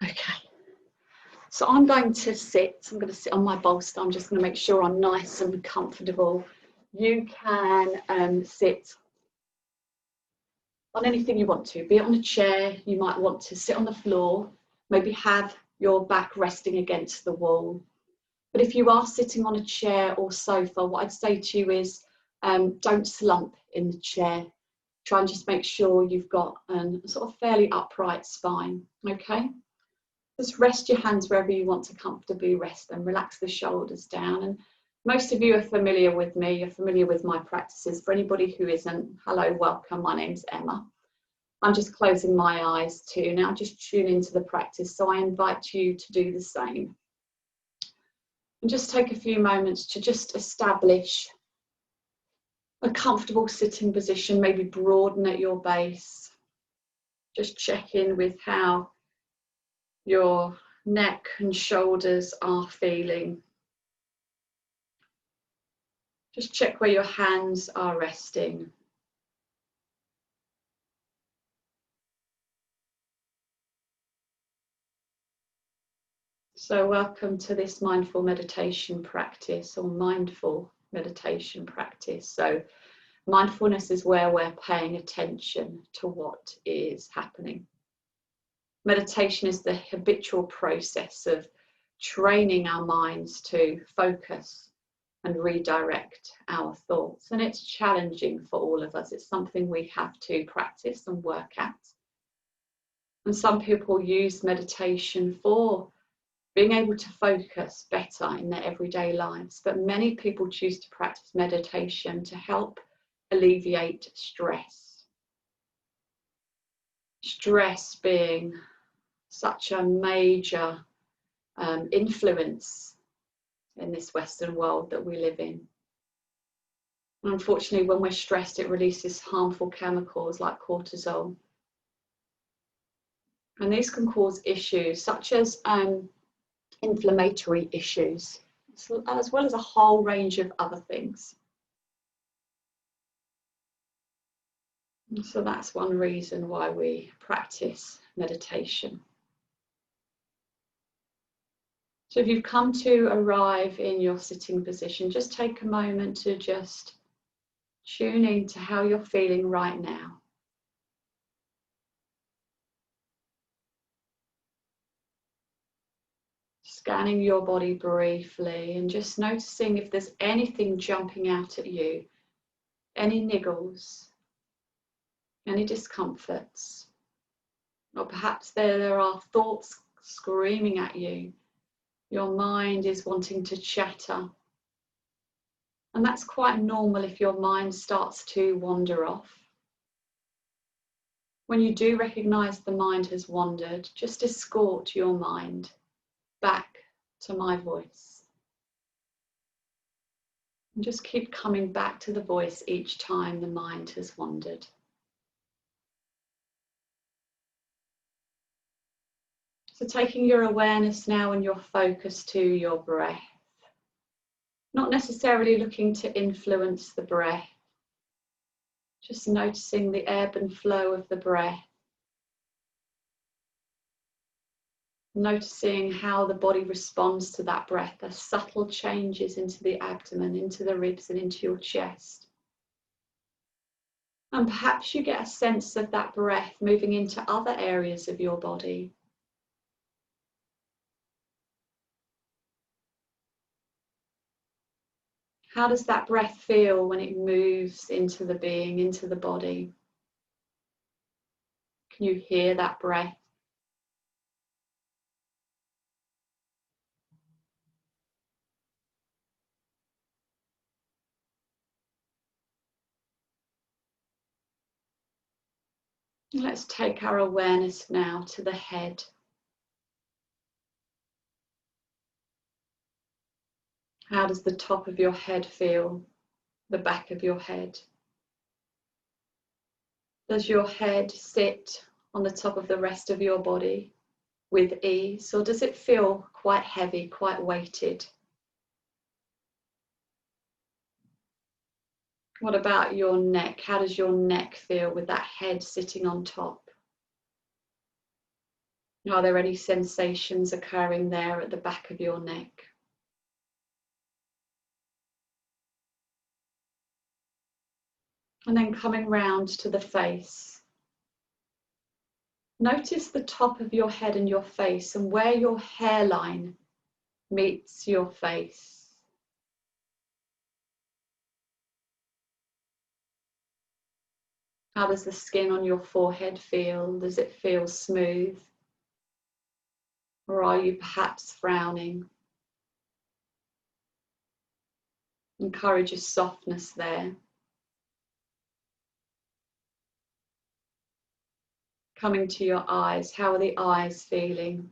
Okay, so I'm going to sit. I'm going to sit on my bolster. I'm just going to make sure I'm nice and comfortable. You can sit on anything you want to, be it on a chair. You might want to sit on the floor, maybe have your back resting against the wall. But if you are sitting on a chair or sofa, what I'd say to you is don't slump in the chair. Try and just make sure you've got a sort of fairly upright spine, okay? Just rest your hands wherever you want to comfortably rest them. Relax the shoulders down. And most of you are familiar with me. You're familiar with my practices. For anybody who isn't, hello, welcome. My name's Emma. I'm just closing my eyes too. Now just tune into the practice. So I invite you to do the same. And just take a few moments to just establish a comfortable sitting position. Maybe broaden at your base. Just check in with how your neck and shoulders are feeling. Just check where your hands are resting. So welcome to this mindful meditation practice, or mindful meditation practice. So mindfulness is where we're paying attention to what is happening. Meditation is the habitual process of training our minds to focus and redirect our thoughts. And it's challenging for all of us. It's something we have to practice and work at. And some people use meditation for being able to focus better in their everyday lives. But many people choose to practice meditation to help alleviate stress. Stress being such a major influence in this Western world that we live in. And unfortunately, when we're stressed, it releases harmful chemicals like cortisol. And these can cause issues such as inflammatory issues, as well as a whole range of other things. And so that's one reason why we practice meditation. So if you've come to arrive in your sitting position, just take a moment to just tune in to how you're feeling right now. Scanning your body briefly and just noticing if there's anything jumping out at you, any niggles, any discomforts, or perhaps there are thoughts screaming at you. Your mind is wanting to chatter. And that's quite normal if your mind starts to wander off. When you do recognize the mind has wandered, just escort your mind back to my voice. And just keep coming back to the voice each time the mind has wandered. So taking your awareness now and your focus to your breath. Not necessarily looking to influence the breath. Just noticing the ebb and flow of the breath. Noticing how the body responds to that breath. There's subtle changes into the abdomen, into the ribs and into your chest. And perhaps you get a sense of that breath moving into other areas of your body. How does that breath feel when it moves into the being, into the body? Can you hear that breath? Let's take our awareness now to the head. How does the top of your head feel? The back of your head? Does your head sit on the top of the rest of your body with ease, or does it feel quite heavy, quite weighted? What about your neck? How does your neck feel with that head sitting on top? Are there any sensations occurring there at the back of your neck? And then coming round to the face. Notice the top of your head and your face and where your hairline meets your face. How does the skin on your forehead feel? Does it feel smooth? Or are you perhaps frowning? Encourage a softness there. Coming to your eyes, how are the eyes feeling?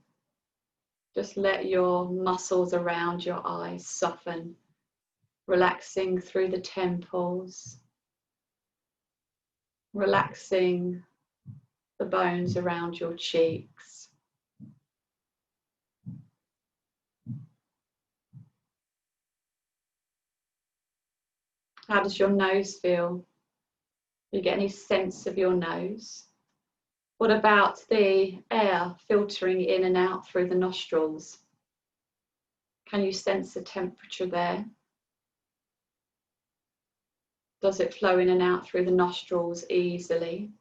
Just let your muscles around your eyes soften, relaxing through the temples, relaxing the bones around your cheeks. How does your nose feel? Do you get any sense of your nose? What about the air filtering in and out through the nostrils? Can you sense the temperature there? Does it flow in and out through the nostrils easily?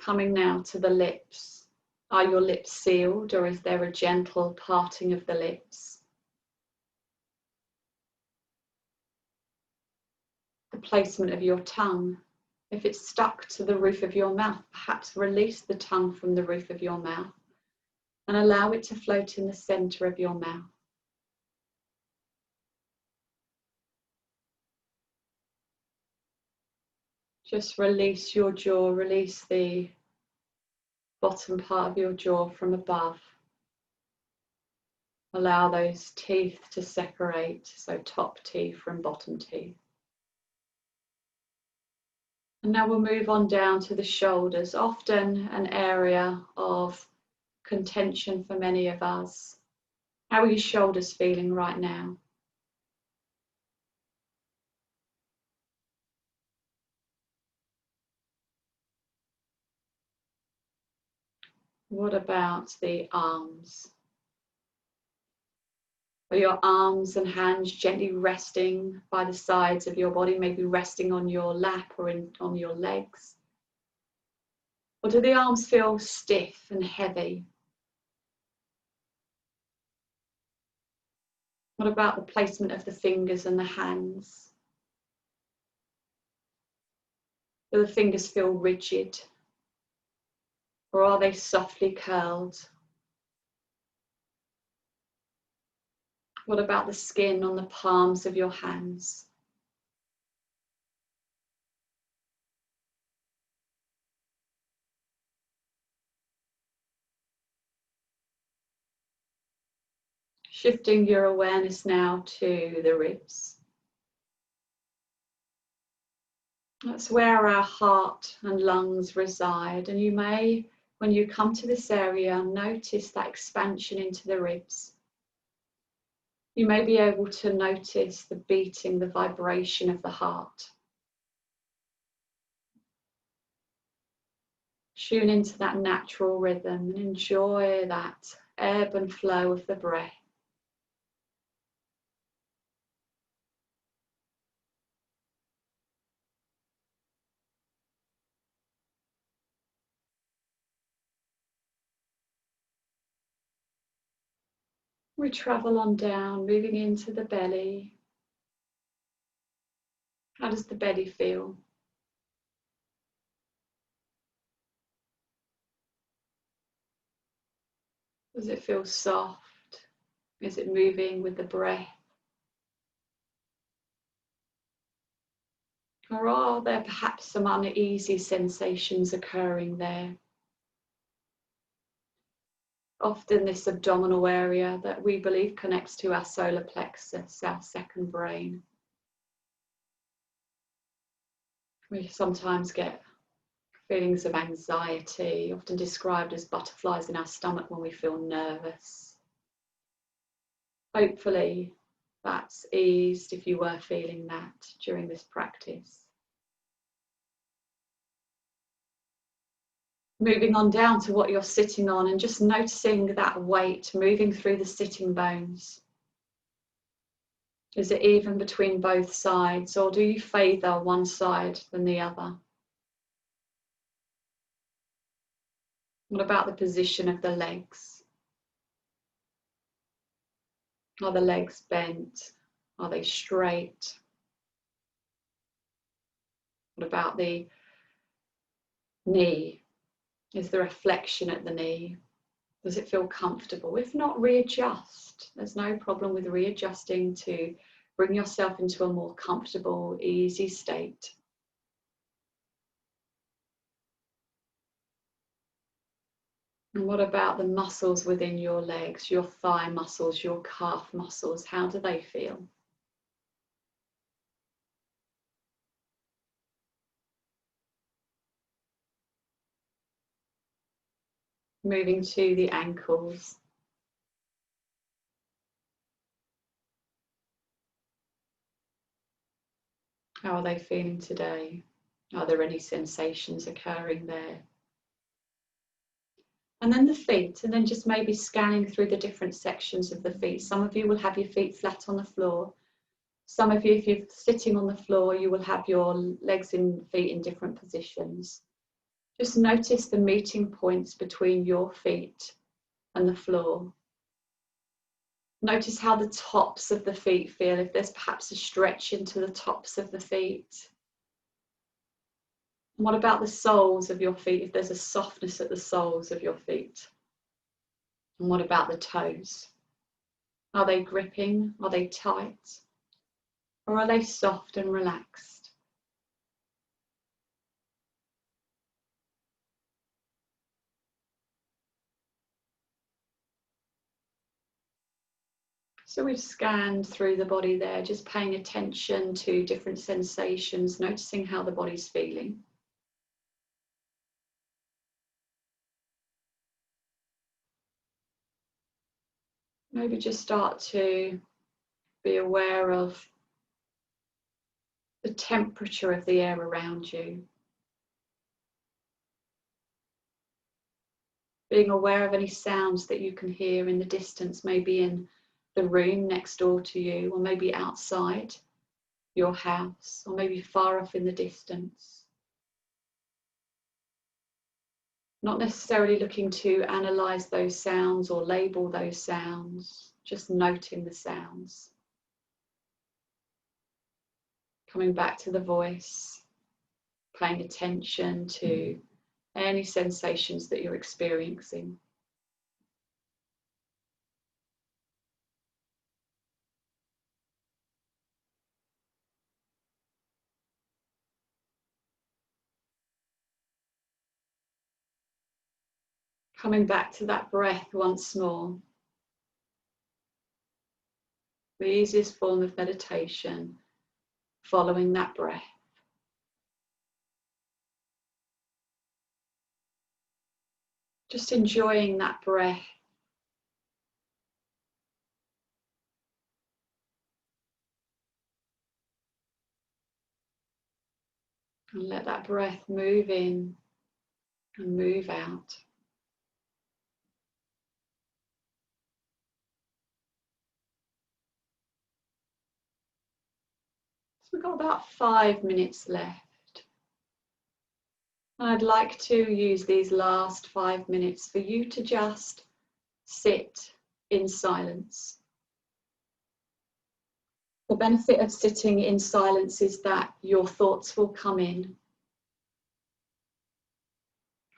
Coming now to the lips. Are your lips sealed, or is there a gentle parting of the lips? The placement of your tongue. If it's stuck to the roof of your mouth, perhaps release the tongue from the roof of your mouth and allow it to float in the center of your mouth. Just release your jaw, release the bottom part of your jaw from above. Allow those teeth to separate, so top teeth from bottom teeth. And now we'll move on down to the shoulders, often an area of contention for many of us. How are your shoulders feeling right now? What about the arms? Are your arms and hands gently resting by the sides of your body, maybe resting on your lap or on your legs? Or do the arms feel stiff and heavy? What about the placement of the fingers and the hands? Do the fingers feel rigid? Or are they softly curled? What about the skin on the palms of your hands? Shifting your awareness now to the ribs. That's where our heart and lungs reside, and you may, when you come to this area, notice that expansion into the ribs. You may be able to notice the beating, the vibration of the heart. Tune into that natural rhythm and enjoy that ebb and flow of the breath. We travel on down, moving into the belly. How does the belly feel? Does it feel soft? Is it moving with the breath? Or are there perhaps some uneasy sensations occurring there? Often this abdominal area that we believe connects to our solar plexus, our second brain. We sometimes get feelings of anxiety, often described as butterflies in our stomach when we feel nervous. Hopefully that's eased if you were feeling that during this practice. Moving on down to what you're sitting on and just noticing that weight moving through the sitting bones. Is it even between both sides, or do you favour one side than the other? What about the position of the legs? Are the legs bent? Are they straight? What about the knee? Is there a flexion at the knee? Does it feel comfortable? If not, readjust. There's no problem with readjusting to bring yourself into a more comfortable, easy state. And what about the muscles within your legs, your thigh muscles, your calf muscles? How do they feel? Moving to the ankles. How are they feeling today? Are there any sensations occurring there? And then the feet, and then just maybe scanning through the different sections of the feet. Some of you will have your feet flat on the floor. Some of you, if you're sitting on the floor, you will have your legs and feet in different positions. Just notice the meeting points between your feet and the floor. Notice how the tops of the feet feel, if there's perhaps a stretch into the tops of the feet. And what about the soles of your feet, if there's a softness at the soles of your feet? And what about the toes? Are they gripping? Are they tight? Or are they soft and relaxed? So we've scanned through the body there, just paying attention to different sensations, noticing how the body's feeling. Maybe just start to be aware of the temperature of the air around you. Being aware of any sounds that you can hear in the distance, maybe in the room next door to you, or maybe outside your house, or maybe far off in the distance. Not necessarily looking to analyze those sounds or label those sounds, just noting the sounds. Coming back to the voice, paying attention to any sensations that you're experiencing. Coming back to that breath once more. The easiest form of meditation, following that breath. Just enjoying that breath. And let that breath move in and move out. So we've got about 5 minutes left. And I'd like to use these last 5 minutes for you to just sit in silence. The benefit of sitting in silence is that your thoughts will come in.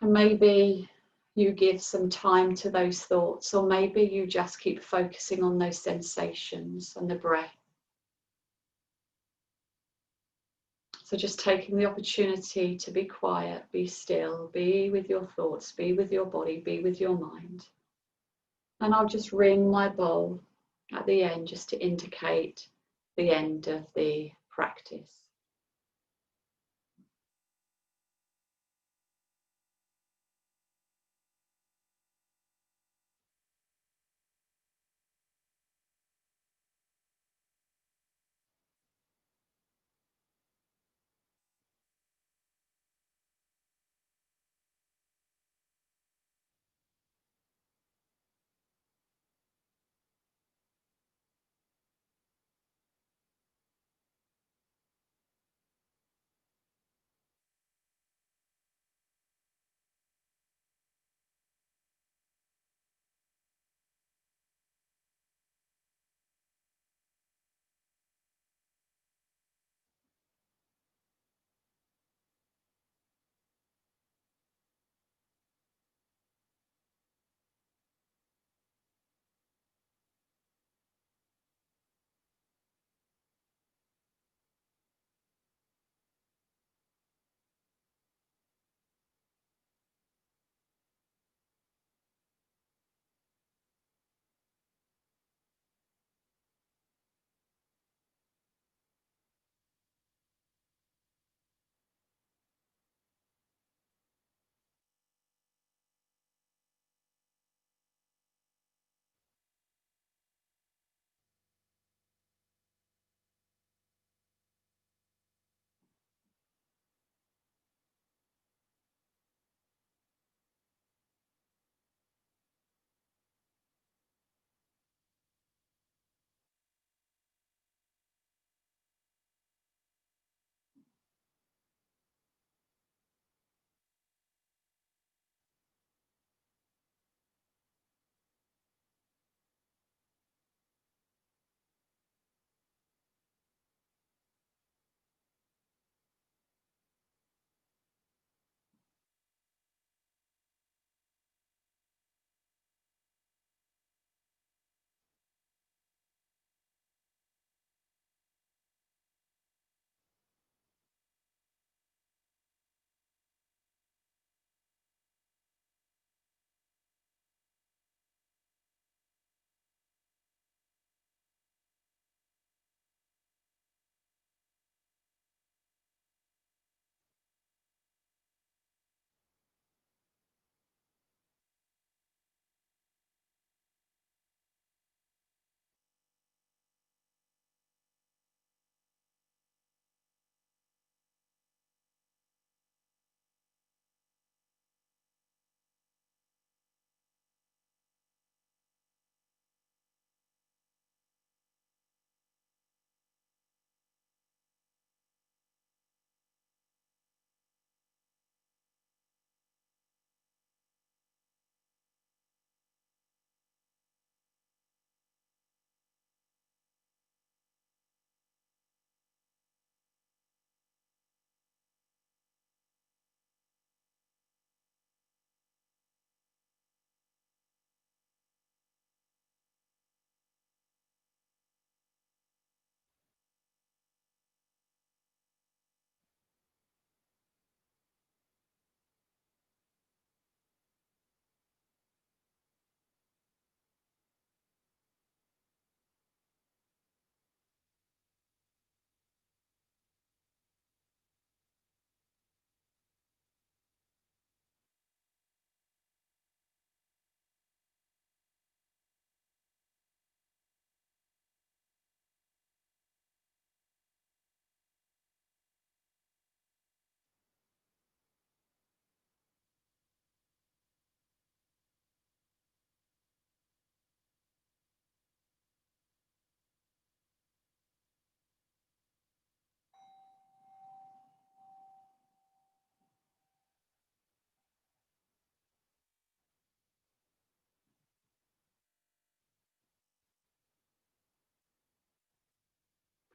And maybe you give some time to those thoughts, or maybe you just keep focusing on those sensations and the breath. So just taking the opportunity to be quiet, be still, be with your thoughts, be with your body, be with your mind. And I'll just ring my bowl at the end just to indicate the end of the practice.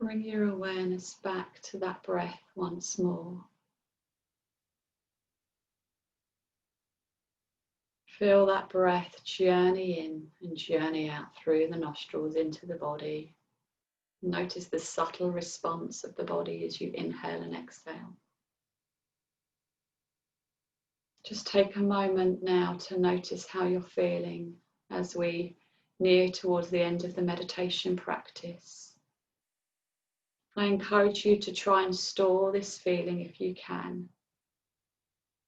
Bring your awareness back to that breath once more. Feel that breath journey in and journey out through the nostrils into the body. Notice the subtle response of the body as you inhale and exhale. Just take a moment now to notice how you're feeling as we near towards the end of the meditation practice. I encourage you to try and store this feeling if you can,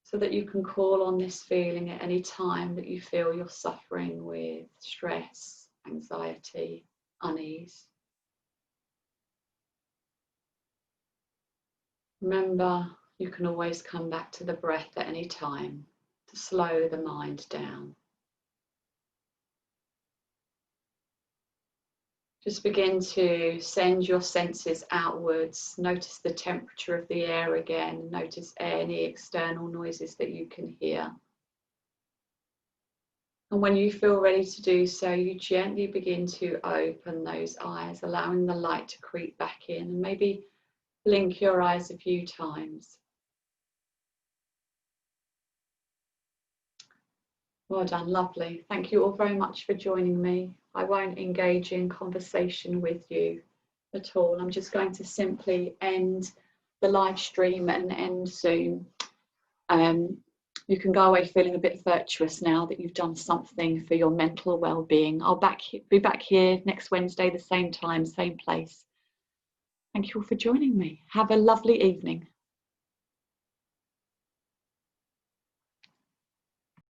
so that you can call on this feeling at any time that you feel you're suffering with stress, anxiety, unease. Remember, you can always come back to the breath at any time to slow the mind down. Just begin to send your senses outwards. Notice the temperature of the air again. Notice any external noises that you can hear. And when you feel ready to do so, you gently begin to open those eyes, allowing the light to creep back in, and maybe blink your eyes a few times. Well done, lovely. Thank you all very much for joining me. I won't engage in conversation with you at all. I'm just going to simply end the live stream and end Zoom. You can go away feeling a bit virtuous now that you've done something for your mental well-being. I'll be back here next Wednesday, the same time, same place. Thank you all for joining me. Have a lovely evening.